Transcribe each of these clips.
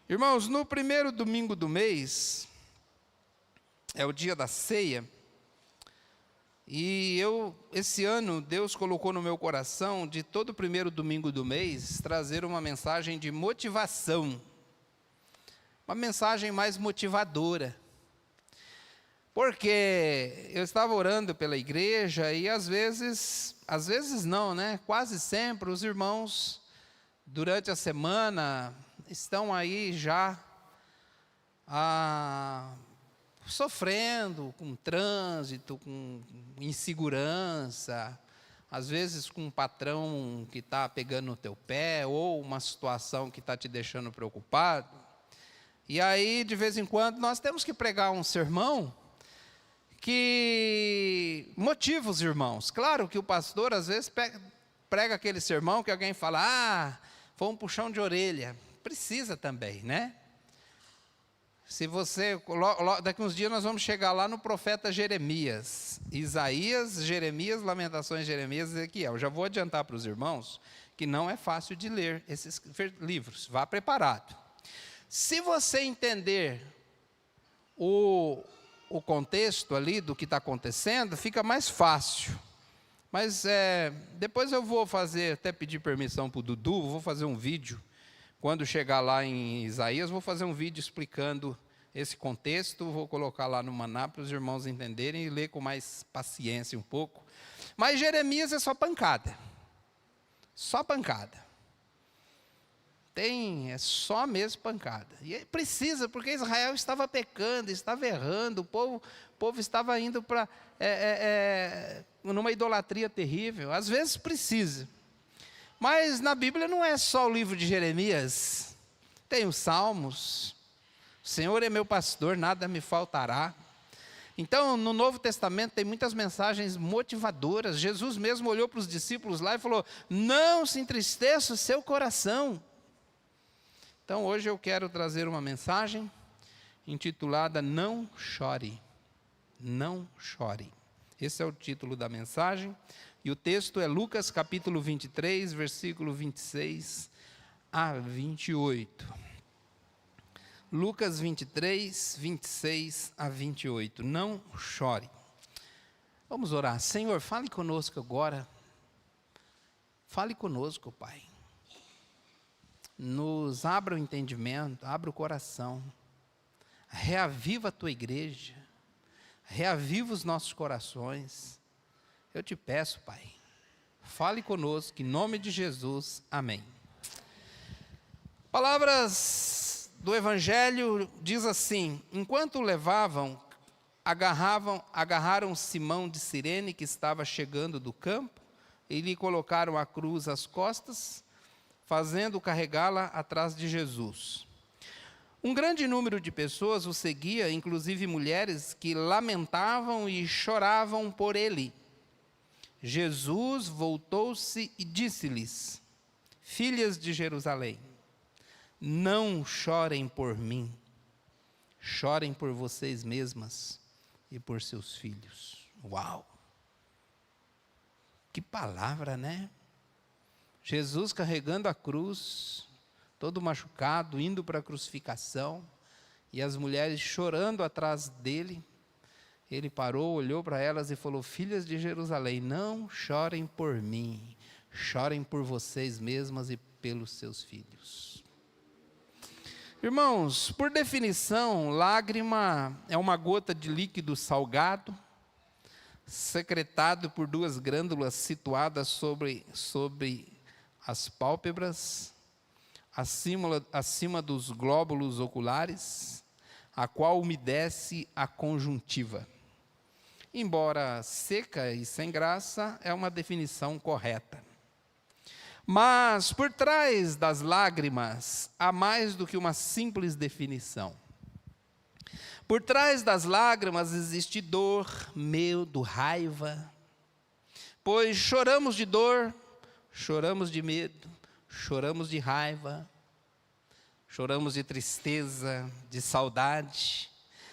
Irmãos, no primeiro domingo do mês, é o dia da ceia, e esse ano, Deus colocou no meu coração, de todo primeiro domingo do mês, trazer uma mensagem de motivação, uma mensagem mais motivadora, porque eu estava orando pela igreja, e às vezes não, né? Quase sempre os irmãos, durante a semana, estão aí já sofrendo com trânsito, com insegurança, às vezes com um patrão que está pegando no teu pé, ou uma situação que está te deixando preocupado. E aí, de vez em quando, nós temos que pregar um sermão que motiva os irmãos. Claro que o pastor, às vezes, prega aquele sermão que alguém fala, foi um puxão de orelha. Precisa também, né? Se você, daqui uns dias nós vamos chegar lá no profeta Jeremias, Isaías, Jeremias, Lamentações, Jeremias e Ezequiel. Eu já vou adiantar para os irmãos que não é fácil de ler esses livros, vá preparado. Se você entender o contexto ali do que está acontecendo, fica mais fácil. Mas depois eu vou até pedir permissão para o Dudu, vou fazer um vídeo. Quando chegar lá em Isaías, vou fazer um vídeo explicando esse contexto, vou colocar lá no Maná para os irmãos entenderem e ler com mais paciência um pouco. Mas Jeremias é só pancada. Só pancada. É só mesmo pancada. E precisa, porque Israel estava pecando, estava errando, o povo estava indo para numa idolatria terrível. Às vezes precisa. Mas na Bíblia não é só o livro de Jeremias, tem os Salmos, o Senhor é meu pastor, nada me faltará. Então, no Novo Testamento tem muitas mensagens motivadoras. Jesus mesmo olhou para os discípulos lá e falou, não se entristeça o seu coração. Então, hoje eu quero trazer uma mensagem intitulada Não Chore, Não Chore. Esse é o título da mensagem. E o texto é Lucas capítulo 23, versículo 26 a 28. Lucas 23, 26 a 28. Não chore. Vamos orar. Senhor, fale conosco agora. Fale conosco, Pai. Nos abra o entendimento, abra o coração. Reaviva a tua igreja. Reaviva os nossos corações. Eu te peço, Pai, fale conosco, em nome de Jesus, amém. Palavras do Evangelho diz assim, enquanto o levavam, agarraram Simão de Cirene, que estava chegando do campo, e lhe colocaram a cruz às costas, fazendo carregá-la atrás de Jesus. Um grande número de pessoas o seguia, inclusive mulheres que lamentavam e choravam por ele. Jesus voltou-se e disse-lhes, filhas de Jerusalém, não chorem por mim, chorem por vocês mesmas e por seus filhos. Uau! Que palavra, né? Jesus carregando a cruz, todo machucado, indo para a crucificação, e as mulheres chorando atrás dele. Ele parou, olhou para elas e falou, filhas de Jerusalém, não chorem por mim, chorem por vocês mesmas e pelos seus filhos. Irmãos, por definição, lágrima é uma gota de líquido salgado, secretado por duas glândulas situadas sobre as pálpebras, acima dos glóbulos oculares, a qual umedece a conjuntiva. Embora seca e sem graça, é uma definição correta. Mas por trás das lágrimas, há mais do que uma simples definição. Por trás das lágrimas existe dor, medo, raiva. Pois choramos de dor, choramos de medo, choramos de raiva, choramos de tristeza, de saudade.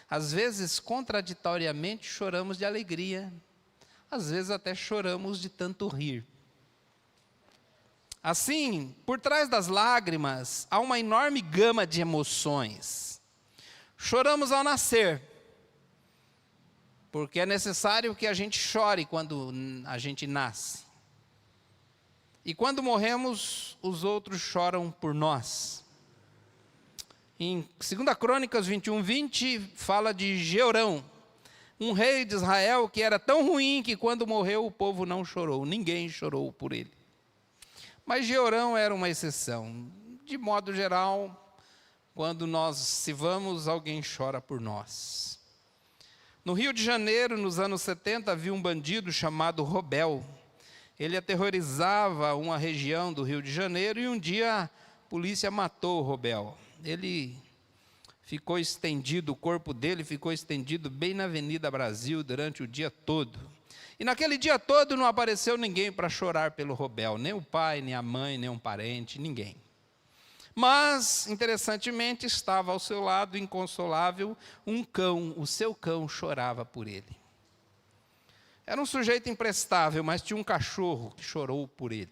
Às vezes, contraditoriamente, choramos de alegria. Às vezes, até choramos de tanto rir. Assim, por trás das lágrimas, há uma enorme gama de emoções. Choramos ao nascer, porque é necessário que a gente chore quando a gente nasce. E quando morremos, os outros choram por nós. Em 2 Crônicas 21:20, fala de Jeorão, um rei de Israel que era tão ruim que quando morreu o povo não chorou, ninguém chorou por ele. Mas Jeorão era uma exceção. De modo geral, quando nós se vamos, alguém chora por nós. No Rio de Janeiro, nos anos 70, havia um bandido chamado Robel. Ele aterrorizava uma região do Rio de Janeiro e um dia a polícia matou o Robel. Ele ficou estendido, o corpo dele ficou estendido bem na Avenida Brasil durante o dia todo. E naquele dia todo não apareceu ninguém para chorar pelo Robel, nem o pai, nem a mãe, nem um parente, ninguém. Mas, interessantemente, estava ao seu lado, inconsolável, um cão, o seu cão chorava por ele. Era um sujeito imprestável, mas tinha um cachorro que chorou por ele.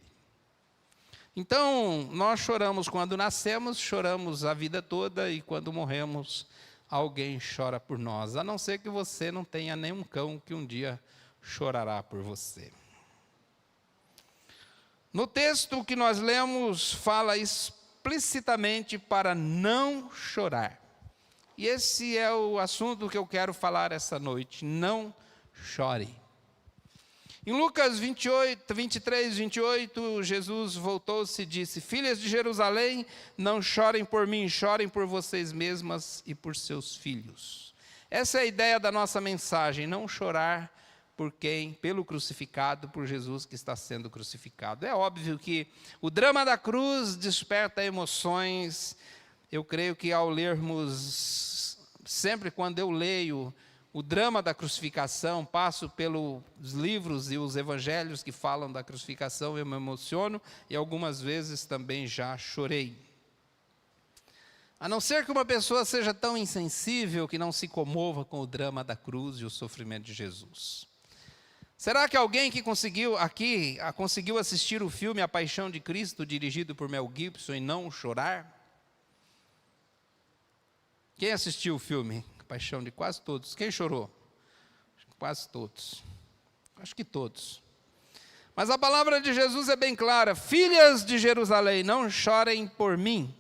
Então, nós choramos quando nascemos, choramos a vida toda, e quando morremos, alguém chora por nós, a não ser que você não tenha nenhum cão que um dia chorará por você. No texto que nós lemos, fala explicitamente para não chorar. E esse é o assunto que eu quero falar essa noite, não chore. Em Lucas 23:28, Jesus voltou-se e disse: Filhas de Jerusalém, não chorem por mim, chorem por vocês mesmas e por seus filhos. Essa é a ideia da nossa mensagem, não chorar por quem? Pelo crucificado, por Jesus que está sendo crucificado. É óbvio que o drama da cruz desperta emoções. Eu creio que ao lermos, sempre quando eu leio o drama da crucificação, passo pelos livros e os evangelhos que falam da crucificação, eu me emociono e algumas vezes também já chorei. A não ser que uma pessoa seja tão insensível que não se comova com o drama da cruz e o sofrimento de Jesus. Será que alguém que conseguiu assistir o filme A Paixão de Cristo, dirigido por Mel Gibson, e não chorar? Quem assistiu o filme A Paixão de quase todos? Quem chorou? Quase todos. Acho que todos. Mas a palavra de Jesus é bem clara: filhas de Jerusalém, não chorem por mim.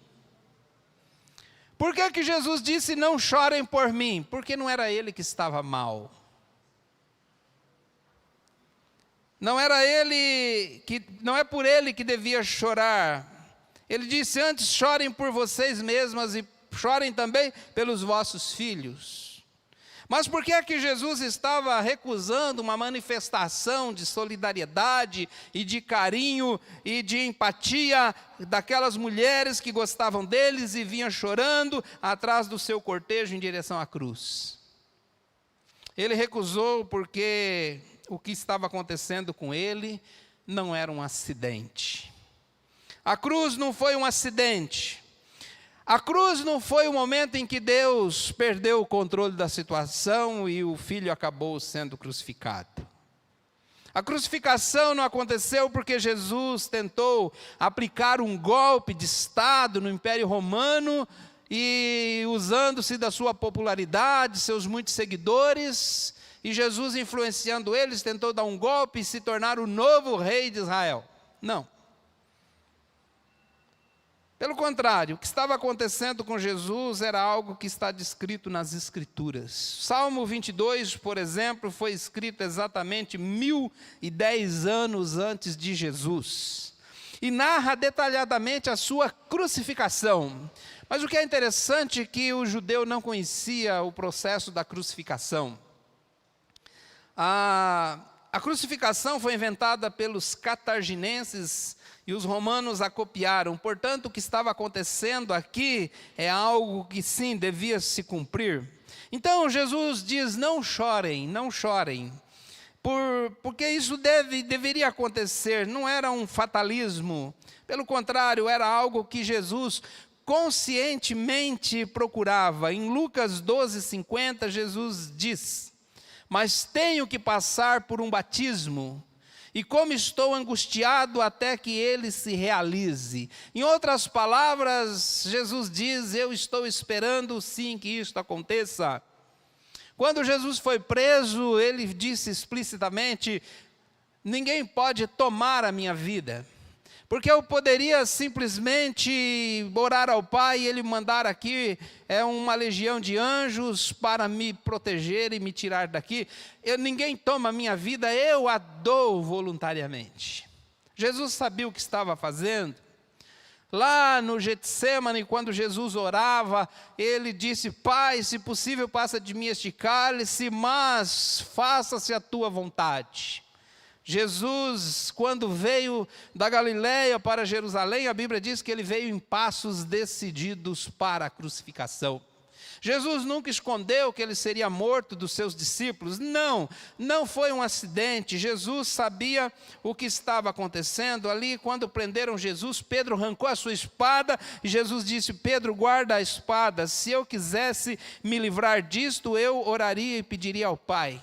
Por que Jesus disse não chorem por mim? Porque não era ele que estava mal. Não é por ele que devia chorar. Ele disse antes: chorem por vocês mesmas e chorem também pelos vossos filhos. Mas por que é que Jesus estava recusando uma manifestação de solidariedade e de carinho e de empatia daquelas mulheres que gostavam deles e vinham chorando atrás do seu cortejo em direção à cruz? Ele recusou porque o que estava acontecendo com ele não era um acidente. A cruz não foi um acidente. A cruz não foi o momento em que Deus perdeu o controle da situação e o filho acabou sendo crucificado. A crucificação não aconteceu porque Jesus tentou aplicar um golpe de Estado no Império Romano e, usando-se da sua popularidade, seus muitos seguidores, e Jesus, influenciando eles, tentou dar um golpe e se tornar o novo rei de Israel. Não. Pelo contrário, o que estava acontecendo com Jesus era algo que está descrito nas Escrituras. Salmo 22, por exemplo, foi escrito exatamente 1010 anos antes de Jesus. E narra detalhadamente a sua crucificação. Mas o que é interessante é que o judeu não conhecia o processo da crucificação. A crucificação foi inventada pelos cartaginenses e os romanos a copiaram. Portanto, o que estava acontecendo aqui é algo que sim, devia se cumprir. Então Jesus diz: não chorem, não chorem. Porque isso deveria acontecer, não era um fatalismo. Pelo contrário, era algo que Jesus conscientemente procurava. Em Lucas 12:50, Jesus diz: mas tenho que passar por um batismo, e como estou angustiado até que ele se realize. Em outras palavras, Jesus diz: eu estou esperando sim que isto aconteça. Quando Jesus foi preso, ele disse explicitamente: ninguém pode tomar a minha vida. Porque eu poderia simplesmente orar ao Pai e Ele mandar aqui uma legião de anjos para me proteger e me tirar daqui. Ninguém toma a minha vida, eu a dou voluntariamente. Jesus sabia o que estava fazendo. Lá no Getsêmani, quando Jesus orava, Ele disse: Pai, se possível passa de mim este cálice, mas faça-se a tua vontade. Jesus, quando veio da Galileia para Jerusalém, a Bíblia diz que ele veio em passos decididos para a crucificação. Jesus nunca escondeu que ele seria morto dos seus discípulos. Não foi um acidente. Jesus sabia o que estava acontecendo ali. Quando prenderam Jesus, Pedro arrancou a sua espada e Jesus disse: Pedro, guarda a espada. Se eu quisesse me livrar disto, eu oraria e pediria ao Pai.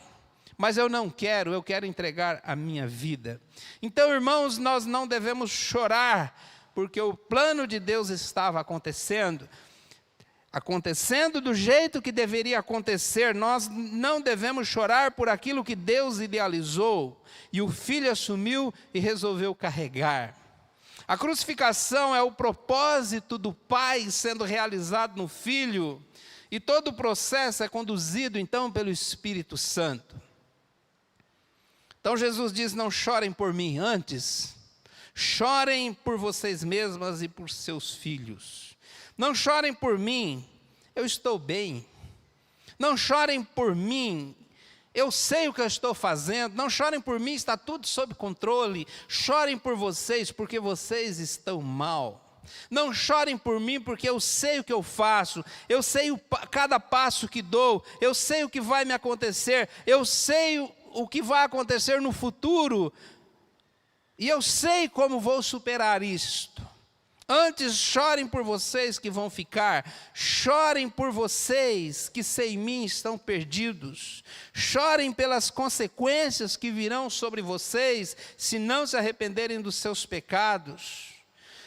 Mas eu não quero, eu quero entregar a minha vida. Então, irmãos, nós não devemos chorar, porque o plano de Deus estava acontecendo do jeito que deveria acontecer. Nós não devemos chorar por aquilo que Deus idealizou, e o Filho assumiu e resolveu carregar. A crucificação é o propósito do Pai sendo realizado no Filho, e todo o processo é conduzido então pelo Espírito Santo. Então Jesus diz: não chorem por mim, antes chorem por vocês mesmas e por seus filhos. Não chorem por mim, eu estou bem. Não chorem por mim, eu sei o que eu estou fazendo. Não chorem por mim, está tudo sob controle. Chorem por vocês, porque vocês estão mal. Não chorem por mim, porque eu sei o que eu faço, eu sei cada passo que dou, eu sei o que vai me acontecer, eu sei o que vai acontecer no futuro, e eu sei como vou superar isto. Antes chorem por vocês que vão ficar, chorem por vocês que sem mim estão perdidos, chorem pelas consequências que virão sobre vocês se não se arrependerem dos seus pecados.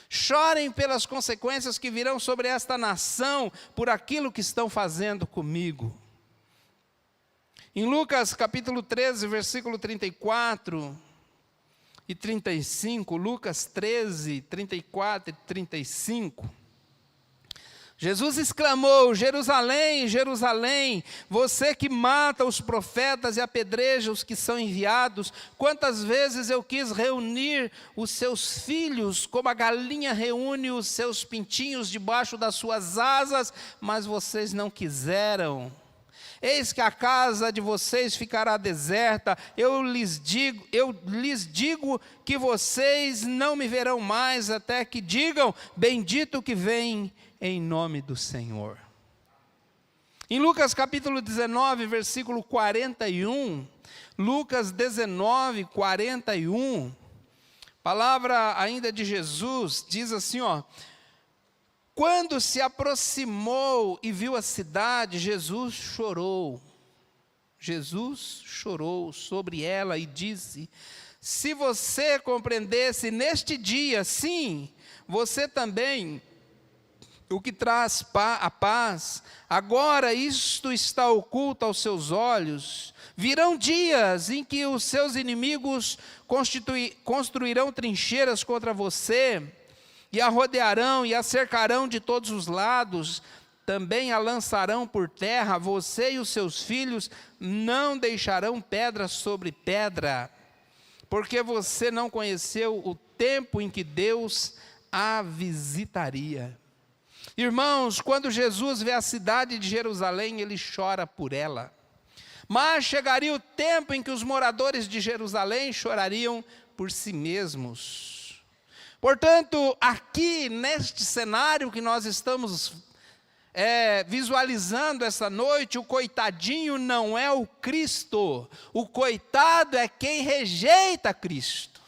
Chorem pelas consequências que virão sobre esta nação por aquilo que estão fazendo comigo. Em Lucas capítulo 13, versículo 34 e 35, Lucas 13, 34 e 35, Jesus exclamou: Jerusalém, Jerusalém, você que mata os profetas e apedreja os que são enviados, quantas vezes eu quis reunir os seus filhos, como a galinha reúne os seus pintinhos debaixo das suas asas, mas vocês não quiseram. Eis que a casa de vocês ficará deserta, eu lhes digo que vocês não me verão mais, até que digam: bendito o que vem em nome do Senhor. Em Lucas capítulo 19, versículo 41, Lucas 19, 41, palavra ainda de Jesus, diz assim, quando se aproximou e viu a cidade, Jesus chorou. Jesus chorou sobre ela e disse: se você compreendesse neste dia, sim, você também, o que traz a paz, agora isto está oculto aos seus olhos. Virão dias em que os seus inimigos construirão trincheiras contra você, e a rodearão e a cercarão de todos os lados, também a lançarão por terra, você e os seus filhos não deixarão pedra sobre pedra, porque você não conheceu o tempo em que Deus a visitaria. Irmãos, quando Jesus vê a cidade de Jerusalém, ele chora por ela. Mas chegaria o tempo em que os moradores de Jerusalém chorariam por si mesmos. Portanto, aqui neste cenário que nós estamos visualizando essa noite, o coitadinho não é o Cristo, o coitado é quem rejeita Cristo.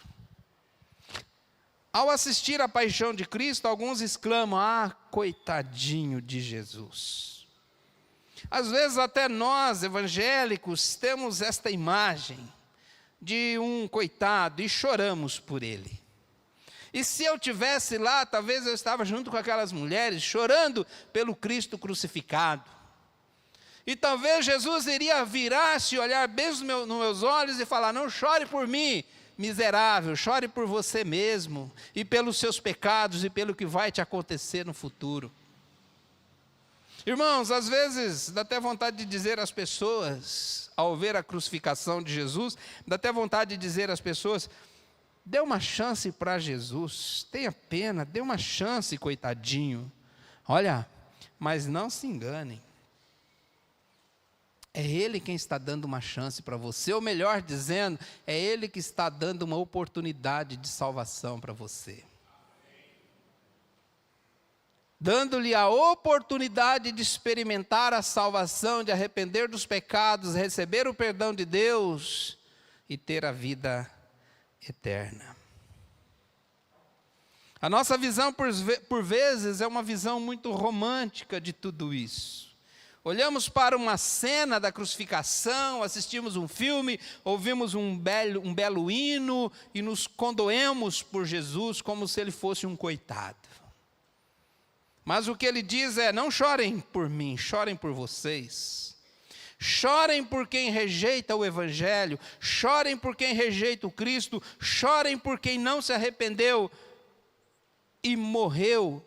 Ao assistir a paixão de Cristo, alguns exclamam: coitadinho de Jesus. Às vezes até nós, evangélicos, temos esta imagem de um coitado e choramos por ele. E se eu tivesse lá, talvez eu estava junto com aquelas mulheres, chorando pelo Cristo crucificado. E talvez Jesus iria virar-se, olhar bem nos meus olhos e falar: não chore por mim, miserável, chore por você mesmo, e pelos seus pecados, e pelo que vai te acontecer no futuro. Irmãos, às vezes dá até vontade de dizer às pessoas, ao ver a crucificação de Jesus, dá até vontade de dizer às pessoas: dê uma chance para Jesus, tenha pena, dê uma chance, coitadinho. Olha, mas não se enganem. É Ele quem está dando uma chance para você, ou melhor dizendo, é Ele que está dando uma oportunidade de salvação para você. Dando-lhe a oportunidade de experimentar a salvação, de arrepender dos pecados, receber o perdão de Deus e ter a vida eterna. A nossa visão, por vezes, é uma visão muito romântica de tudo isso. Olhamos para uma cena da crucificação, assistimos um filme, ouvimos um belo hino e nos condoemos por Jesus como se ele fosse um coitado. Mas o que ele diz é: não chorem por mim, chorem por vocês. Chorem por quem rejeita o Evangelho, chorem por quem rejeita o Cristo, chorem por quem não se arrependeu e morreu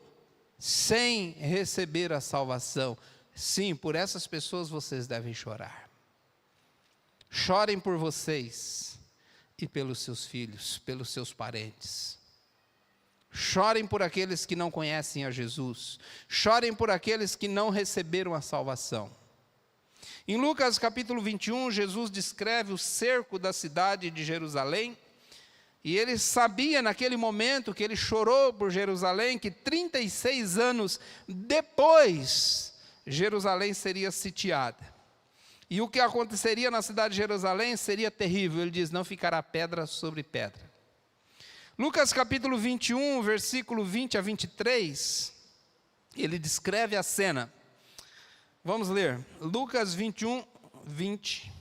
sem receber a salvação. Sim, por essas pessoas vocês devem chorar. Chorem por vocês e pelos seus filhos, pelos seus parentes. Chorem por aqueles que não conhecem a Jesus. Chorem por aqueles que não receberam a salvação. Em Lucas capítulo 21, Jesus descreve o cerco da cidade de Jerusalém. E ele sabia naquele momento que ele chorou por Jerusalém, que 36 anos depois Jerusalém seria sitiada. E o que aconteceria na cidade de Jerusalém seria terrível. Ele diz: não ficará pedra sobre pedra. Lucas capítulo 21, versículo 20 a 23, ele descreve a cena. Vamos ler. Lucas 21, 20.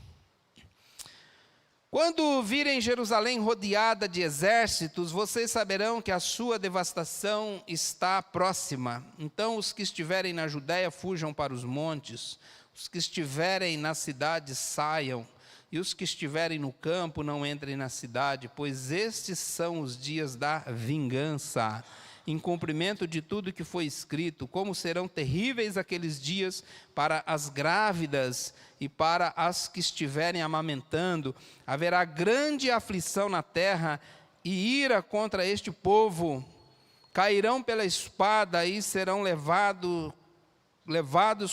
Quando virem Jerusalém rodeada de exércitos, vocês saberão que a sua devastação está próxima. Então os que estiverem na Judéia fujam para os montes, os que estiverem na cidade saiam, e os que estiverem no campo não entrem na cidade, pois estes são os dias da vingança, em cumprimento de tudo que foi escrito. Como serão terríveis aqueles dias para as grávidas e para as que estiverem amamentando. Haverá grande aflição na terra e ira contra este povo. Cairão pela espada e serão levados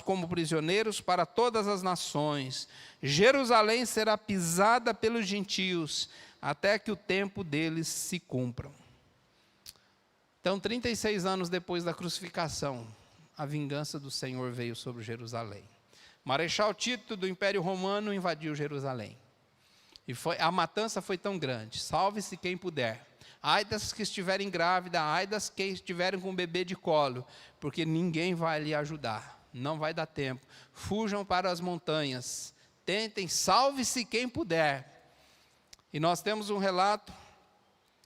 como prisioneiros para todas as nações. Jerusalém será pisada pelos gentios, até que o tempo deles se cumpra. Então, 36 anos depois da crucificação, a vingança do Senhor veio sobre Jerusalém. Marechal Tito do Império Romano invadiu Jerusalém. E a matança foi tão grande: salve-se quem puder. Ai das que estiverem grávidas, ai das que estiverem com um bebê de colo, porque ninguém vai lhe ajudar, não vai dar tempo. Fujam para as montanhas, tentem, salve-se quem puder. E nós temos um relato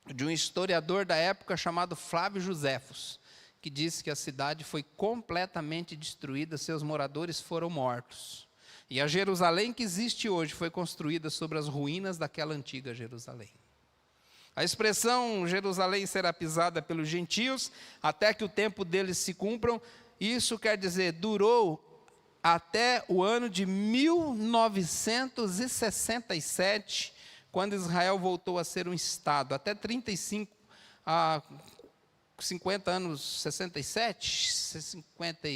de um historiador da época chamado Flávio Joséfos, que disse que a cidade foi completamente destruída, seus moradores foram mortos. E a Jerusalém que existe hoje foi construída sobre as ruínas daquela antiga Jerusalém. A expressão Jerusalém será pisada pelos gentios, até que o tempo deles se cumpram, isso quer dizer, durou até o ano de 1967, quando Israel voltou a ser um Estado. Até 50 anos, 67, 50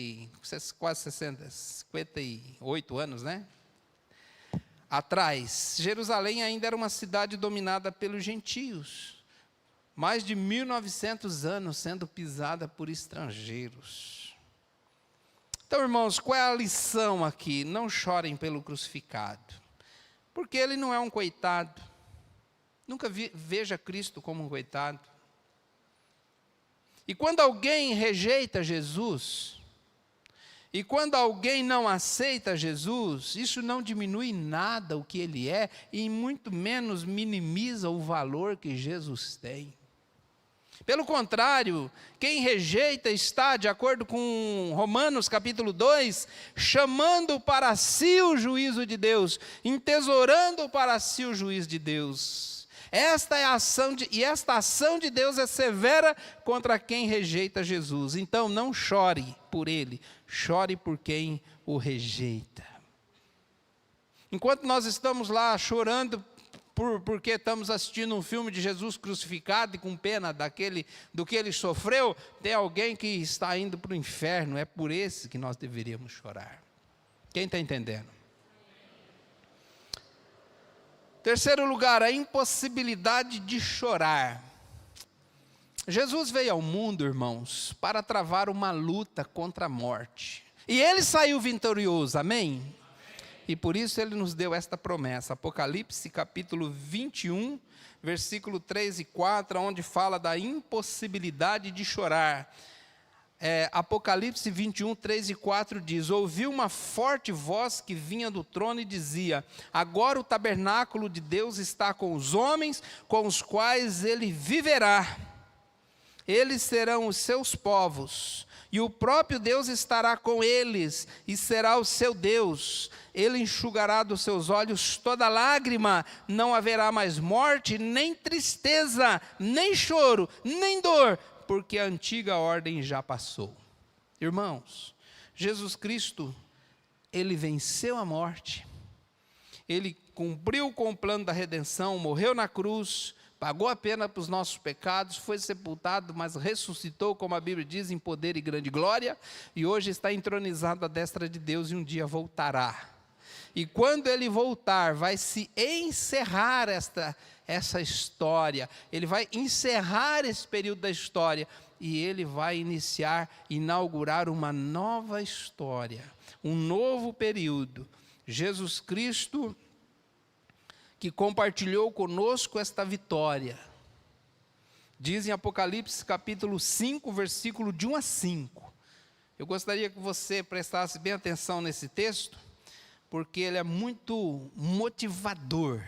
quase 60, 58 anos, né? Atrás, Jerusalém ainda era uma cidade dominada pelos gentios. Mais de 1900 anos sendo pisada por estrangeiros. Então, irmãos, qual é a lição aqui? Não chorem pelo crucificado, porque ele não é um coitado. Nunca veja Cristo como um coitado. E quando alguém rejeita Jesus, E quando alguém não aceita Jesus, isso não diminui em nada o que ele é, e muito menos minimiza o valor que Jesus tem. Pelo contrário, quem rejeita está, de acordo com Romanos capítulo 2, chamando para si o juízo de Deus, entesourando para si o juízo de Deus. Esta ação de Deus é severa contra quem rejeita Jesus. Então não chore por ele, chore por quem o rejeita. Enquanto nós estamos lá chorando porque estamos assistindo um filme de Jesus crucificado e com pena do que ele sofreu, tem alguém que está indo para o inferno, é por esse que nós deveríamos chorar. Quem está entendendo? Terceiro lugar, a impossibilidade de chorar. Jesus veio ao mundo, irmãos, para travar uma luta contra a morte. E ele saiu vitorioso, amém? E por isso ele nos deu esta promessa, Apocalipse capítulo 21, versículo 3 e 4, onde fala da impossibilidade de chorar. Apocalipse 21, 3 e 4 diz: ouvi uma forte voz que vinha do trono e dizia: agora o tabernáculo de Deus está com os homens, com os quais ele viverá. Eles serão os seus povos, e o próprio Deus estará com eles, e será o seu Deus. Ele enxugará dos seus olhos toda lágrima, não haverá mais morte, nem tristeza, nem choro, nem dor, porque a antiga ordem já passou. Irmãos, Jesus Cristo, ele venceu a morte, ele cumpriu com o plano da redenção, morreu na cruz, pagou a pena para os nossos pecados, foi sepultado, mas ressuscitou, como a Bíblia diz, em poder e grande glória, e hoje está entronizado à destra de Deus e um dia voltará. E quando ele voltar, vai se encerrar essa história, ele vai encerrar esse período da história, e ele vai inaugurar uma nova história, um novo período. Jesus Cristo, que compartilhou conosco esta vitória. Diz em Apocalipse capítulo 5, versículo de 1 a 5. Eu gostaria que você prestasse bem atenção nesse texto, porque ele é muito motivador.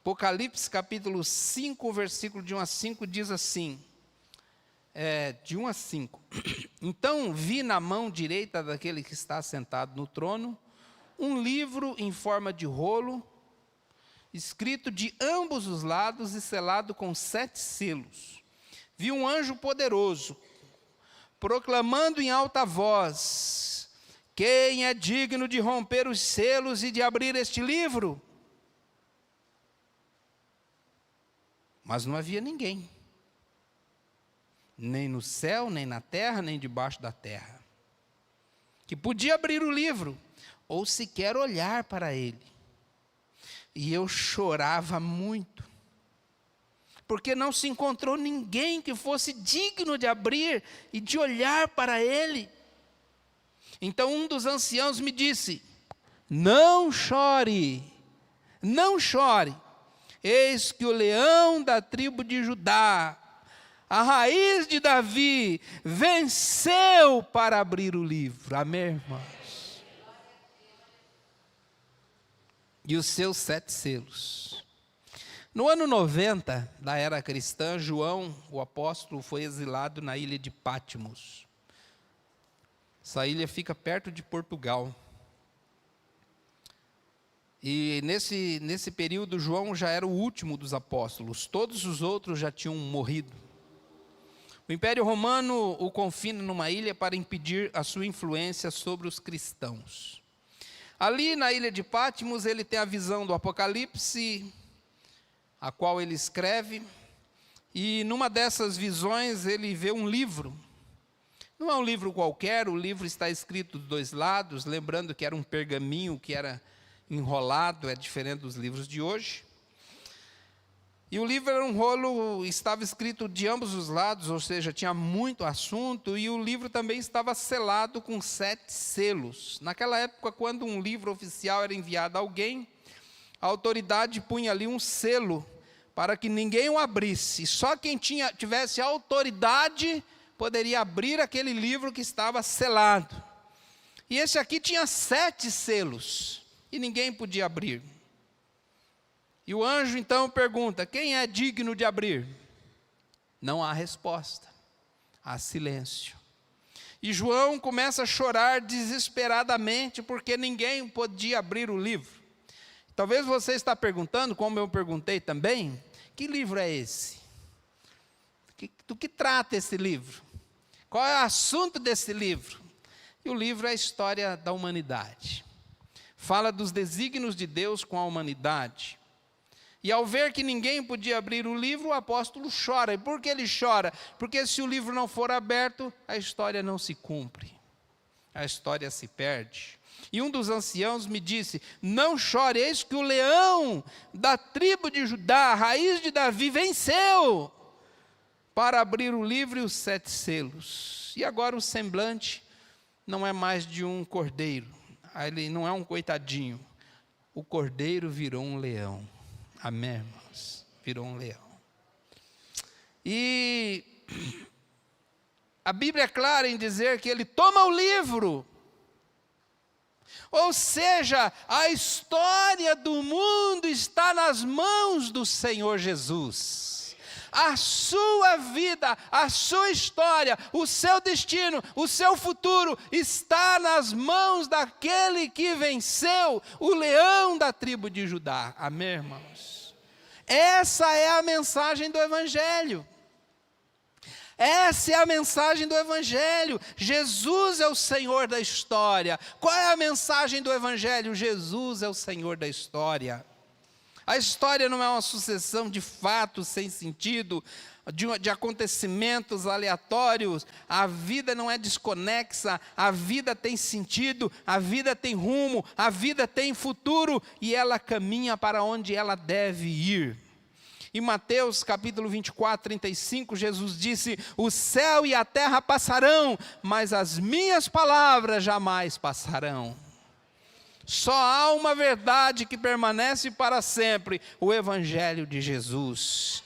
Apocalipse capítulo 5, versículo de 1 a 5 diz assim, de 1 a 5. Então vi na mão direita daquele que está sentado no trono, um livro em forma de rolo, escrito de ambos os lados e selado com 7 selos. Vi um anjo poderoso, proclamando em alta voz: quem é digno de romper os selos e de abrir este livro? Mas não havia ninguém, nem no céu, nem na terra, nem debaixo da terra, que podia abrir o livro, ou sequer olhar para ele. E eu chorava muito, porque não se encontrou ninguém que fosse digno de abrir e de olhar para ele. Então um dos anciãos me disse: não chore, não chore, eis que o leão da tribo de Judá, a raiz de Davi, venceu para abrir o livro. Amém, irmãos? E os seus 7 selos. No ano 90 da era cristã, João, o apóstolo, foi exilado na ilha de Patmos. Essa ilha fica perto de Portugal. E nesse período, João já era o último dos apóstolos. Todos os outros já tinham morrido. O Império Romano o confina numa ilha para impedir a sua influência sobre os cristãos. Ali na ilha de Patmos, ele tem a visão do Apocalipse, a qual ele escreve, e numa dessas visões ele vê um livro. Não é um livro qualquer, o livro está escrito dos 2 lados, lembrando que era um pergaminho que era enrolado, é diferente dos livros de hoje. E o livro era um rolo, estava escrito de ambos os lados, ou seja, tinha muito assunto, e o livro também estava selado com 7 selos. Naquela época, quando um livro oficial era enviado a alguém, a autoridade punha ali um selo, para que ninguém o abrisse. E só quem tivesse autoridade poderia abrir aquele livro que estava selado. E esse aqui tinha 7 selos, e ninguém podia abrir. E o anjo então pergunta: quem é digno de abrir? Não há resposta, há silêncio. E João começa a chorar desesperadamente, porque ninguém podia abrir o livro. Talvez você está perguntando, como eu perguntei também, que livro é esse? Do que trata esse livro? Qual é o assunto desse livro? E o livro é a história da humanidade. Fala dos desígnios de Deus com a humanidade. E ao ver que ninguém podia abrir o livro, o apóstolo chora. E por que ele chora? Porque se o livro não for aberto, a história não se cumpre. A história se perde. E um dos anciãos me disse: não chore, eis que o leão da tribo de Judá, a raiz de Davi, venceu para abrir o livro e os 7 selos. E agora o semblante não é mais de um cordeiro. Ele não é um coitadinho. O cordeiro virou um leão. Amém, irmãos? Virou um leão. E a Bíblia é clara em dizer que ele toma o livro. Ou seja, a história do mundo está nas mãos do Senhor Jesus. A sua vida, a sua história, o seu destino, o seu futuro está nas mãos daquele que venceu, o leão da tribo de Judá. Amém, irmãos? Essa é a mensagem do Evangelho. Essa é a mensagem do Evangelho. Jesus é o Senhor da história. Qual é a mensagem do Evangelho? Jesus é o Senhor da história. A história não é uma sucessão de fatos sem sentido, de acontecimentos aleatórios. A vida não é desconexa, a vida tem sentido, a vida tem rumo, a vida tem futuro, e ela caminha para onde ela deve ir. Em Mateus capítulo 24, 35, Jesus disse: o céu e a terra passarão, mas as minhas palavras jamais passarão. Só há uma verdade que permanece para sempre: o Evangelho de Jesus.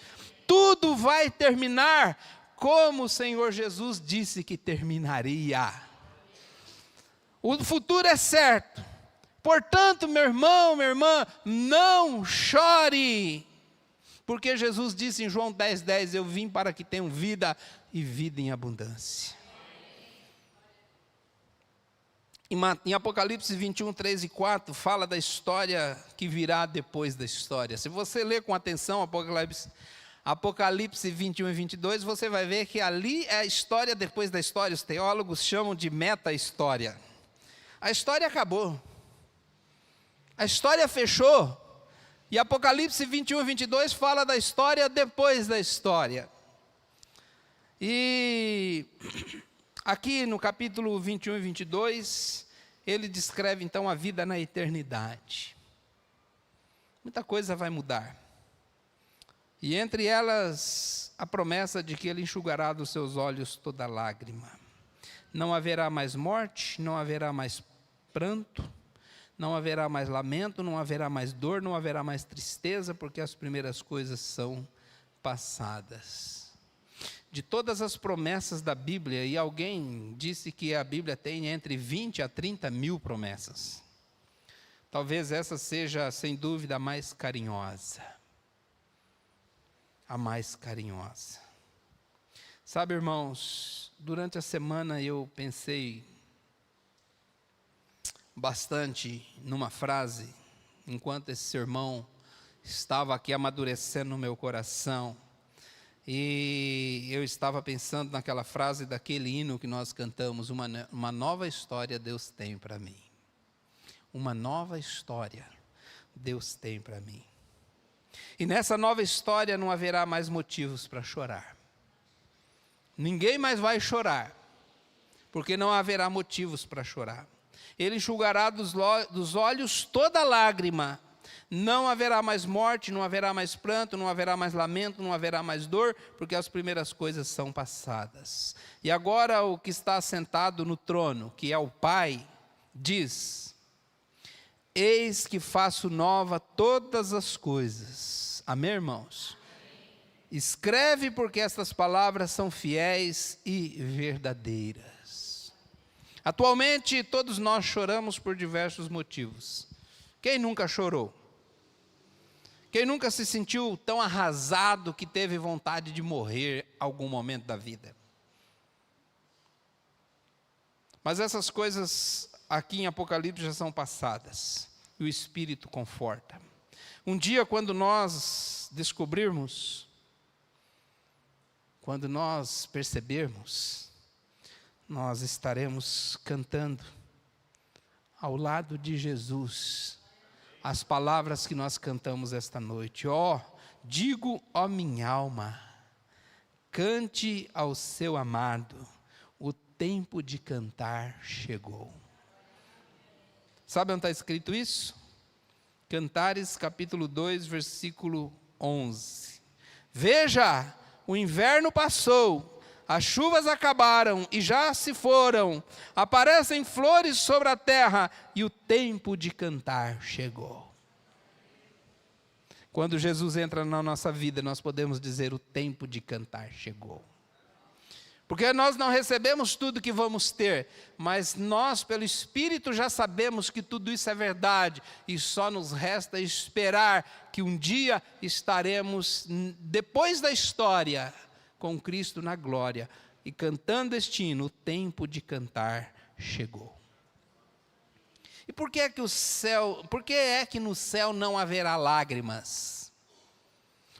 Tudo vai terminar como o Senhor Jesus disse que terminaria. O futuro é certo. Portanto, meu irmão, minha irmã, não chore. Porque Jesus disse em João 10:10, eu vim para que tenham vida e vida em abundância. Em Apocalipse 21, 3 e 4, fala da história que virá depois da história. Se você ler com atenção Apocalipse 21 e 22, você vai ver que ali é a história depois da história. Os teólogos chamam de meta-história. A história acabou. A história fechou. E Apocalipse 21 e 22 fala da história depois da história. E aqui no capítulo 21 e 22, ele descreve então a vida na eternidade. Muita coisa vai mudar. E entre elas, a promessa de que ele enxugará dos seus olhos toda lágrima. Não haverá mais morte, não haverá mais pranto, não haverá mais lamento, não haverá mais dor, não haverá mais tristeza, porque as primeiras coisas são passadas. De todas as promessas da Bíblia, e alguém disse que a Bíblia tem entre 20 a 30 mil promessas. Talvez essa seja, sem dúvida, a mais carinhosa. A mais carinhosa. Sabe, irmãos, durante a semana eu pensei bastante numa frase, enquanto esse sermão estava aqui amadurecendo no meu coração, e eu estava pensando naquela frase daquele hino que nós cantamos: uma nova história Deus tem para mim. Uma nova história Deus tem para mim. E nessa nova história não haverá mais motivos para chorar. Ninguém mais vai chorar, porque não haverá motivos para chorar. Ele enxugará dos olhos toda lágrima. Não haverá mais morte, não haverá mais pranto, não haverá mais lamento, não haverá mais dor, porque as primeiras coisas são passadas. E agora o que está sentado no trono, que é o Pai, diz: eis que faço nova todas as coisas. Amém, irmãos? Escreve, porque estas palavras são fiéis e verdadeiras. Atualmente, todos nós choramos por diversos motivos. Quem nunca chorou? Quem nunca se sentiu tão arrasado que teve vontade de morrer em algum momento da vida? Mas essas coisas aqui em Apocalipse já são passadas. E o Espírito conforta. Um dia, quando nós descobrirmos, quando nós percebermos, nós estaremos cantando ao lado de Jesus as palavras que nós cantamos esta noite. Digo, ó minha alma, cante ao seu amado, o tempo de cantar chegou. Sabe onde está escrito isso? Cantares capítulo 2, versículo 11. Veja, o inverno passou, as chuvas acabaram e já se foram, aparecem flores sobre a terra e o tempo de cantar chegou. Quando Jesus entra na nossa vida, nós podemos dizer: o tempo de cantar chegou. Porque nós não recebemos tudo que vamos ter, mas nós, pelo Espírito, já sabemos que tudo isso é verdade, e só nos resta esperar que um dia estaremos, depois da história, com Cristo na glória, e cantando este hino: o tempo de cantar chegou. E por que é que no céu não haverá lágrimas?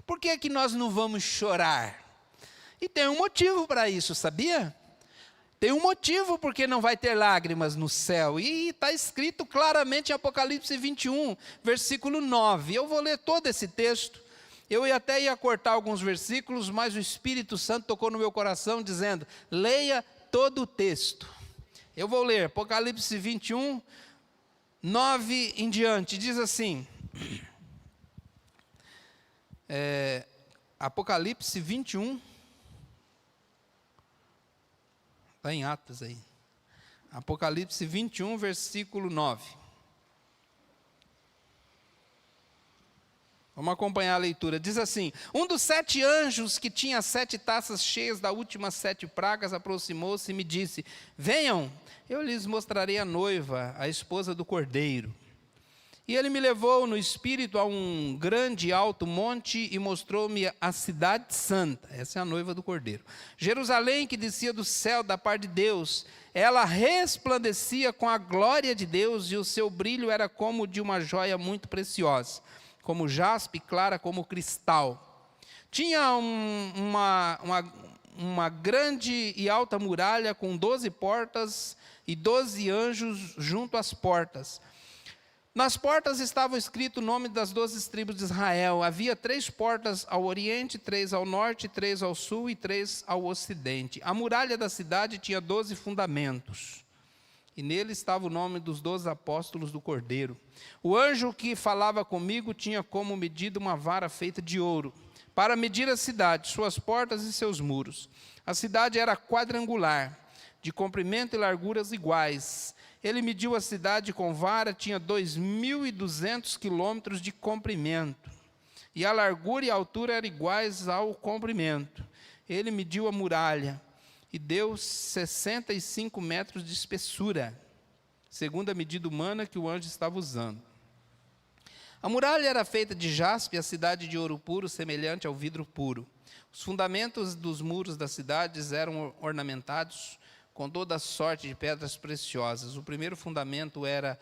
Por que é que nós não vamos chorar? E tem um motivo para isso, sabia? Tem um motivo porque não vai ter lágrimas no céu. E está escrito claramente em Apocalipse 21, versículo 9. Eu vou ler todo esse texto. Eu até ia cortar alguns versículos, mas o Espírito Santo tocou no meu coração dizendo: leia todo o texto. Eu vou ler Apocalipse 21, 9 em diante. Diz assim, Apocalipse 21, está em Atos aí. Apocalipse 21, versículo 9. Vamos acompanhar a leitura. Diz assim: um dos 7 anjos que tinha 7 taças cheias das últimas 7 pragas aproximou-se e me disse: venham, eu lhes mostrarei a noiva, a esposa do Cordeiro. E ele me levou no espírito a um grande e alto monte e mostrou-me a cidade santa, essa é a noiva do Cordeiro, Jerusalém, que descia do céu da parte de Deus. Ela resplandecia com a glória de Deus, e o seu brilho era como de uma joia muito preciosa, como jaspe, clara como cristal. Tinha uma grande e alta muralha com 12 portas e 12 anjos junto às portas. Nas portas estava escrito o nome das 12 tribos de Israel. Havia 3 portas ao oriente, 3 ao norte, 3 ao sul e 3 ao ocidente. A muralha da cidade tinha 12 fundamentos. E nele estava o nome dos 12 apóstolos do Cordeiro. O anjo que falava comigo tinha como medida uma vara feita de ouro, para medir a cidade, suas portas e seus muros. A cidade era quadrangular, de comprimento e larguras iguais. Ele mediu a cidade com vara, tinha 2.200 quilômetros de comprimento, e a largura e a altura eram iguais ao comprimento. Ele mediu a muralha, e deu 65 metros de espessura, segundo a medida humana que o anjo estava usando. A muralha era feita de jaspe, a cidade de ouro puro, semelhante ao vidro puro. Os fundamentos dos muros das cidades eram ornamentados com toda sorte de pedras preciosas. O primeiro fundamento era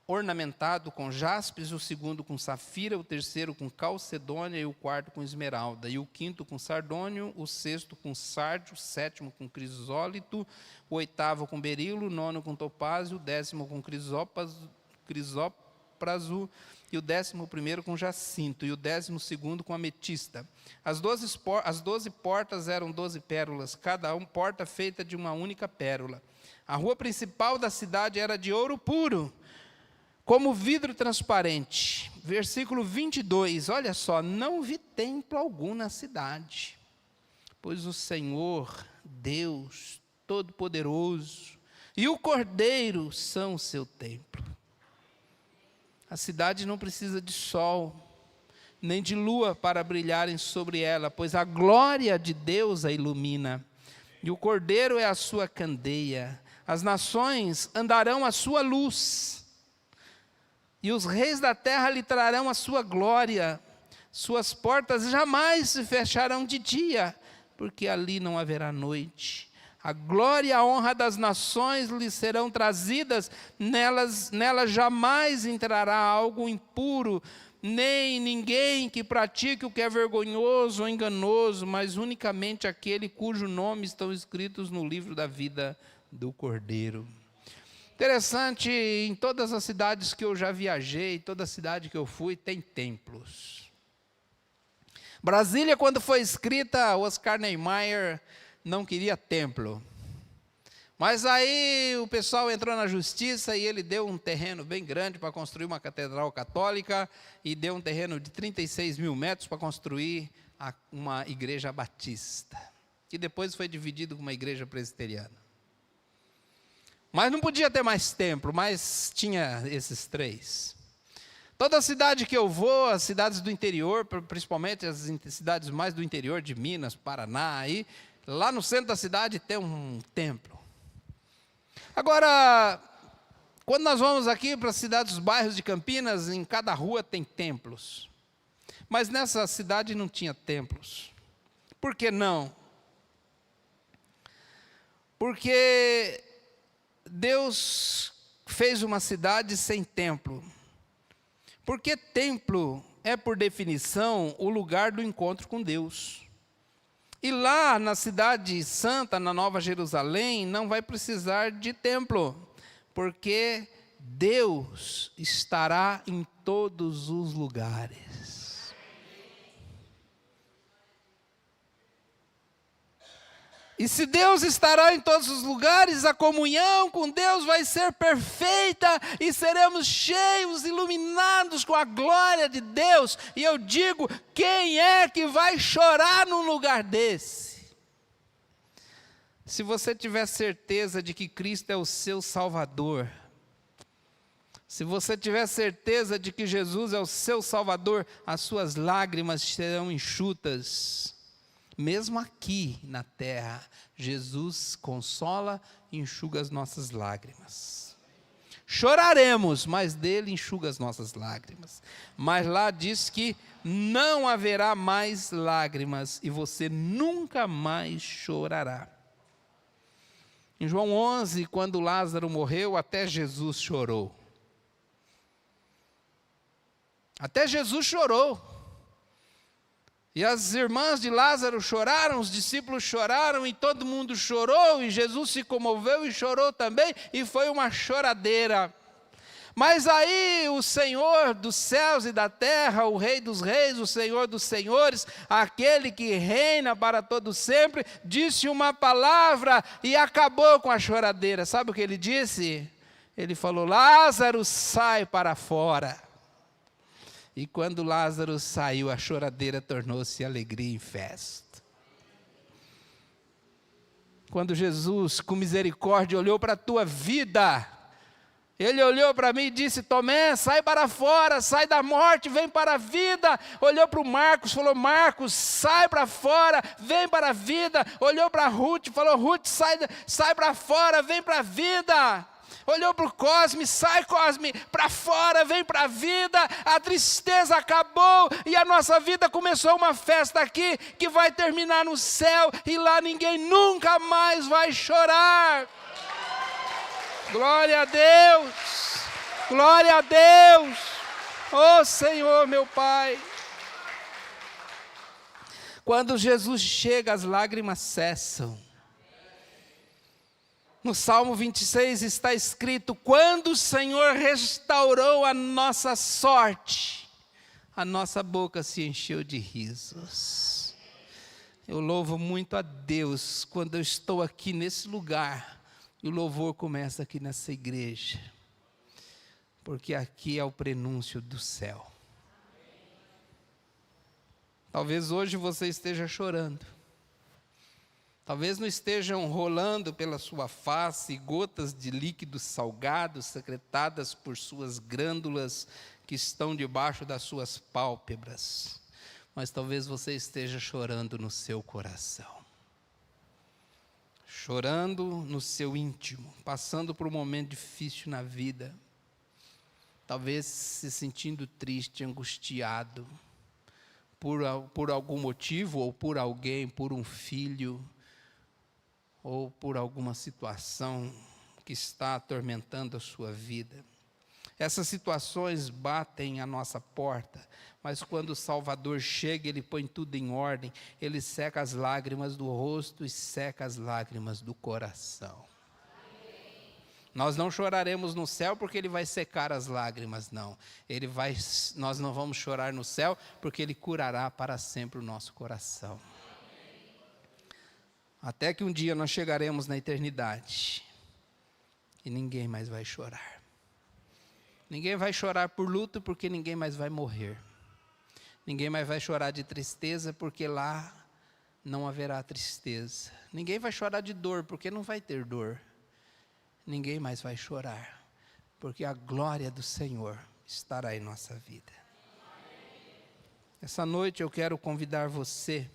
ornamentado com jaspes, o segundo com safira, o terceiro com calcedônia e o quarto com esmeralda, e o quinto com sardônio, o sexto com sárdio, o sétimo com crisólito, o oitavo com berilo, o nono com topázio, o 10º com crisópraso, e o 11º com jacinto, e o 12º com ametista. As 12 portas eram 12 pérolas, cada porta feita de uma única pérola. A rua principal da cidade era de ouro puro, como vidro transparente. Versículo 22, olha só: não vi templo algum na cidade, pois o Senhor, Deus Todo-Poderoso, e o Cordeiro são o seu templo. A cidade não precisa de sol, nem de lua para brilharem sobre ela, pois a glória de Deus a ilumina, e o Cordeiro é a sua candeia. as nações andarão à sua luz, e os reis da terra lhe trarão a sua glória. Suas portas jamais se fecharão de dia, porque ali não haverá noite. A glória e a honra das nações lhe serão trazidas, nela jamais entrará algo impuro, nem ninguém que pratique o que é vergonhoso ou enganoso, mas unicamente aquele cujo nome estão escritos no livro da vida do Cordeiro. Interessante, em todas as cidades que eu já viajei, toda cidade que eu fui, tem templos. Brasília, quando foi escrita, Oscar Niemeyer não queria templo. Mas aí o pessoal entrou na justiça e ele deu um terreno bem grande para construir uma catedral católica e deu um terreno de 36 mil metros para construir uma igreja batista, que depois foi dividido com uma igreja presbiteriana. Mas não podia ter mais templo, mas tinha esses 3. Toda cidade que eu vou, as cidades do interior, principalmente as cidades mais do interior de Minas, Paraná, aí, lá no centro da cidade tem um templo. Agora, quando nós vamos aqui para as cidades, os bairros de Campinas, em cada rua tem templos. Mas nessa cidade não tinha templos. Por que não? Porque Deus fez uma cidade sem templo. Porque templo é, por definição, o lugar do encontro com Deus. E lá na cidade santa, na Nova Jerusalém, não vai precisar de templo, porque Deus estará em todos os lugares. E se Deus estará em todos os lugares, a comunhão com Deus vai ser perfeita e seremos cheios, iluminados com a glória de Deus. E eu digo, quem é que vai chorar num lugar desse? Se você tiver certeza de que Cristo é o seu Salvador, se você tiver certeza de que Jesus é o seu Salvador, as suas lágrimas serão enxutas. Mesmo aqui na terra, Jesus consola e enxuga as nossas lágrimas. Choraremos, mas dele enxuga as nossas lágrimas. Mas lá diz que não haverá mais lágrimas e você nunca mais chorará. Em João 11, quando Lázaro morreu, até Jesus chorou. Até Jesus chorou. E as irmãs de Lázaro choraram, os discípulos choraram, e todo mundo chorou, e Jesus se comoveu e chorou também, e foi uma choradeira. Mas aí o Senhor dos céus e da terra, o Rei dos reis, o Senhor dos senhores, aquele que reina para todo sempre, disse uma palavra e acabou com a choradeira. Sabe o que ele disse? Ele falou: Lázaro, sai para fora. E quando Lázaro saiu, a choradeira tornou-se alegria e festa. Quando Jesus, com misericórdia, olhou para a tua vida, Ele olhou para mim e disse: Tomé, sai para fora, sai da morte, vem para a vida. Olhou para o Marcos, falou: Marcos, sai para fora, vem para a vida. Olhou para Ruth, falou: Ruth, sai para fora, vem para a vida. Olhou para o Cosme, sai Cosme, para fora, vem para a vida. A tristeza acabou e a nossa vida começou uma festa aqui que vai terminar no céu e lá ninguém nunca mais vai chorar. Glória a Deus, glória a Deus, oh Senhor meu Pai. Quando Jesus chega, as lágrimas cessam. No Salmo 26 está escrito: quando o Senhor restaurou a nossa sorte, a nossa boca se encheu de risos. Eu louvo muito a Deus quando eu estou aqui nesse lugar, e o louvor começa aqui nessa igreja, porque aqui é o prenúncio do céu. Talvez hoje você esteja chorando. Talvez não estejam rolando pela sua face gotas de líquido salgado secretadas por suas glândulas que estão debaixo das suas pálpebras. Mas talvez você esteja chorando no seu coração. chorando no seu íntimo, passando por um momento difícil na vida, talvez se sentindo triste, angustiado, por algum motivo, ou por alguém, por um filho, ou por alguma situação que está atormentando a sua vida. Essas situações batem à nossa porta, mas quando o Salvador chega, Ele põe tudo em ordem, Ele seca as lágrimas do rosto e seca as lágrimas do coração. Nós não choraremos no céu porque Ele vai secar as lágrimas, não. Nós não vamos chorar no céu porque Ele curará para sempre o nosso coração. Até que um dia nós chegaremos na eternidade e ninguém mais vai chorar. Ninguém vai chorar por luto porque ninguém mais vai morrer. Ninguém mais vai chorar de tristeza porque lá não haverá tristeza. Ninguém vai chorar de dor porque não vai ter dor. Ninguém mais vai chorar porque a glória do Senhor estará em nossa vida. Essa noite eu quero convidar você.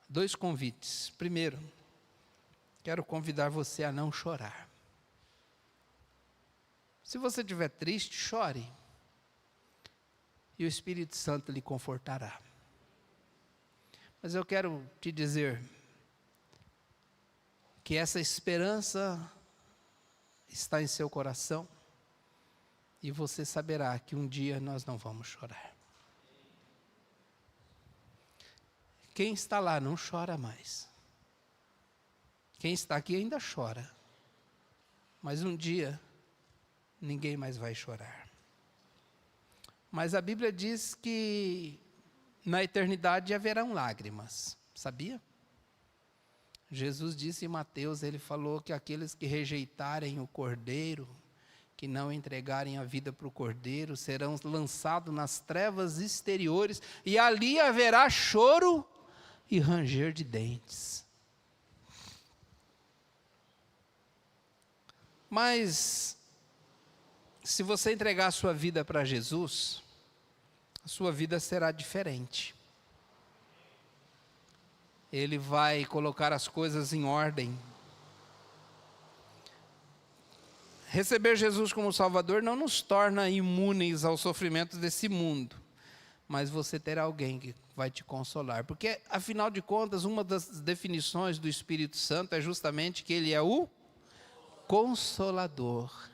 2 convites. Primeiro, quero convidar você a não chorar. Se você estiver triste, chore. E o Espírito Santo lhe confortará. Mas eu quero te dizer que essa esperança está em seu coração. E você saberá que um dia nós não vamos chorar. Quem está lá não chora mais. Quem está aqui ainda chora. Mas um dia ninguém mais vai chorar. Mas a Bíblia diz que na eternidade haverão lágrimas. Sabia? Jesus disse em Mateus, Ele falou que aqueles que rejeitarem o Cordeiro, que não entregarem a vida para o Cordeiro, serão lançados nas trevas exteriores, e ali haverá choro e ranger de dentes. Mas, se você entregar a sua vida para Jesus, a sua vida será diferente. Ele vai colocar as coisas em ordem. Receber Jesus como Salvador não nos torna imunes aos sofrimentos desse mundo, mas você terá alguém que vai te consolar, porque afinal de contas, uma das definições do Espírito Santo é justamente que Ele é o Consolador.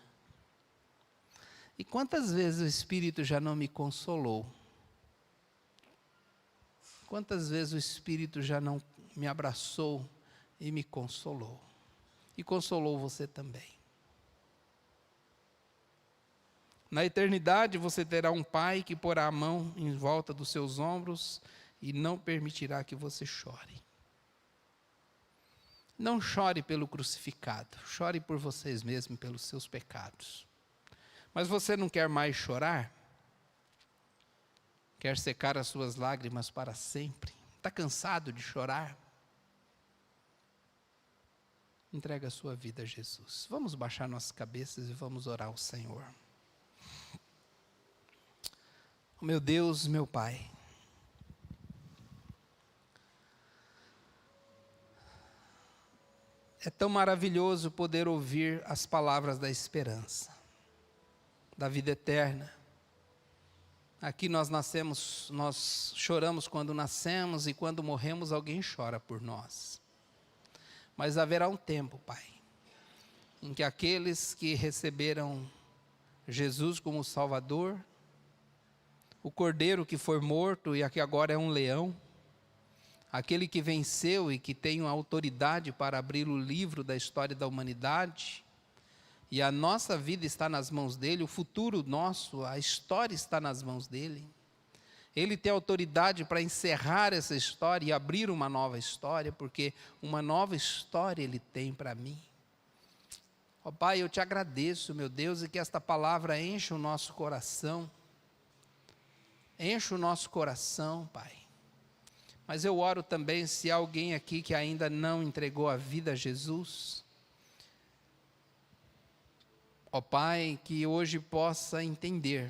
E quantas vezes o Espírito já não me consolou? Quantas vezes o Espírito já não me abraçou e me consolou? E consolou você também. Na eternidade você terá um Pai que porá a mão em volta dos seus ombros e não permitirá que você chore. Não chore pelo crucificado, chore por vocês mesmos, pelos seus pecados. Mas você não quer mais chorar? Quer secar as suas lágrimas para sempre? Está cansado de chorar? Entrega a sua vida a Jesus. Vamos baixar nossas cabeças e vamos orar ao Senhor. Meu Deus, meu Pai, é tão maravilhoso poder ouvir as palavras da esperança, da vida eterna. Aqui nós nascemos, nós choramos quando nascemos e quando morremos alguém chora por nós. Mas haverá um tempo, Pai, em que aqueles que receberam Jesus como Salvador, o Cordeiro que foi morto e que agora é um leão, aquele que venceu e que tem a autoridade para abrir o livro da história da humanidade, e a nossa vida está nas mãos dele, o futuro nosso, a história está nas mãos dele. Ele tem autoridade para encerrar essa história e abrir uma nova história, porque uma nova história ele tem para mim. Ó Pai, eu te agradeço, meu Deus, e que esta palavra encha o nosso coração. Enche o nosso coração, Pai. Mas eu oro também se há alguém aqui que ainda não entregou a vida a Jesus. Ó Pai, que hoje possa entender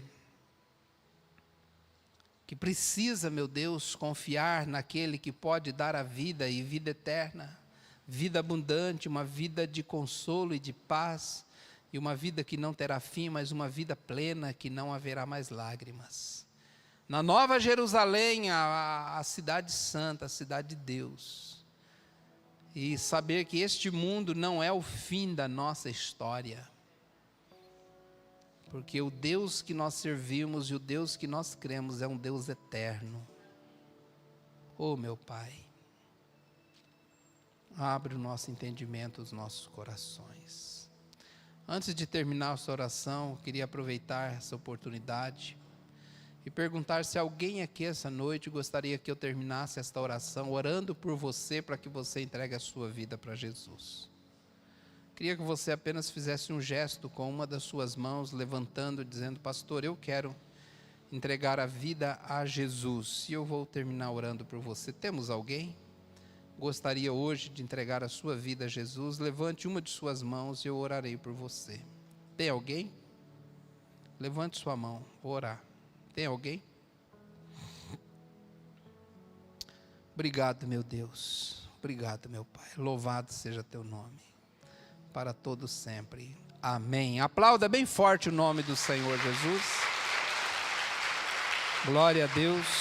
que precisa, meu Deus, confiar naquele que pode dar a vida e vida eterna, vida abundante, uma vida de consolo e de paz, e uma vida que não terá fim, mas uma vida plena, que não haverá mais lágrimas. Na Nova Jerusalém, a cidade santa, a cidade de Deus. E saber que este mundo não é o fim da nossa história. Porque o Deus que nós servimos e o Deus que nós cremos é um Deus eterno. Oh, meu Pai, abre o nosso entendimento, os nossos corações. Antes de terminar essa oração, eu queria aproveitar essa oportunidade e perguntar se alguém aqui essa noite gostaria que eu terminasse esta oração orando por você, para que você entregue a sua vida para Jesus. Queria que você apenas fizesse um gesto com uma das suas mãos, levantando, dizendo: pastor, eu quero entregar a vida a Jesus. E eu vou terminar orando por você. Temos alguém? Gostaria hoje de entregar a sua vida a Jesus? Levante uma de suas mãos e eu orarei por você. Tem alguém? Levante sua mão, vou orar. Tem alguém? Obrigado, meu Deus. Obrigado, meu Pai. Louvado seja teu nome, para todo sempre. Amém. Aplauda bem forte o nome do Senhor Jesus. Glória a Deus.